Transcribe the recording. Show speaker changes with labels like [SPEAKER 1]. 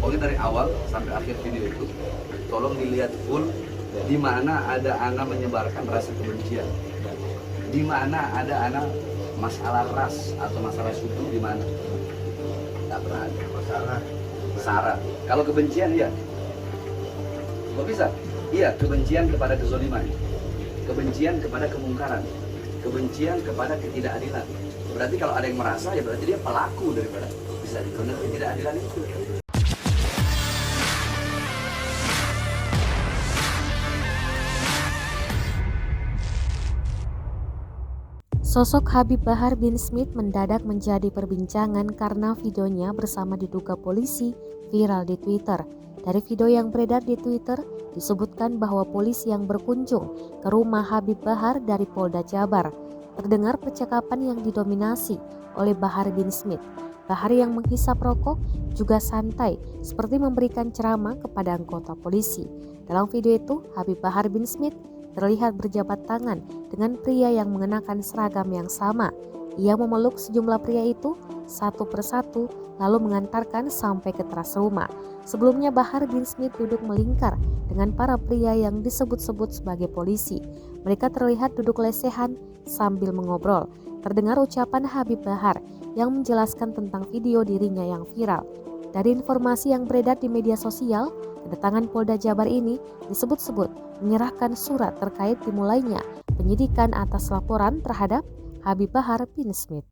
[SPEAKER 1] Pokoknya dari awal sampai akhir video itu tolong dilihat full, di mana ada ana menyebarkan rasa kebencian, di mana ada ana masalah ras atau masalah suku, di mana tak pernah ada
[SPEAKER 2] masalah
[SPEAKER 1] sara. Kalau kebencian ya, kok bisa? Iya, kebencian kepada kezoliman, kebencian kepada kemungkaran, kebencian kepada ketidakadilan. Berarti kalau ada yang merasa, ya berarti dia pelaku daripada bisa dikenal ketidakadilan itu.
[SPEAKER 3] Sosok Habib Bahar bin Smith mendadak menjadi perbincangan karena videonya bersama diduga polisi viral di Twitter. Dari video yang beredar di Twitter, disebutkan bahwa polisi yang berkunjung ke rumah Habib Bahar dari Polda Jabar. Terdengar percakapan yang didominasi oleh Bahar bin Smith. Bahar yang menghisap rokok juga santai, seperti memberikan ceramah kepada anggota polisi. Dalam video itu, Habib Bahar bin Smith terlihat berjabat tangan dengan pria yang mengenakan seragam yang sama. Ia memeluk sejumlah pria itu satu persatu lalu mengantarkan sampai ke teras rumah. Sebelumnya Bahar bin Smith duduk melingkar dengan para pria yang disebut-sebut sebagai polisi. Mereka terlihat duduk lesehan sambil mengobrol. Terdengar ucapan Habib Bahar yang menjelaskan tentang video dirinya yang viral. Dari informasi yang beredar di media sosial, kedatangan Polda Jabar ini disebut-sebut menyerahkan surat terkait dimulainya penyidikan atas laporan terhadap Habib Bahar bin Smith.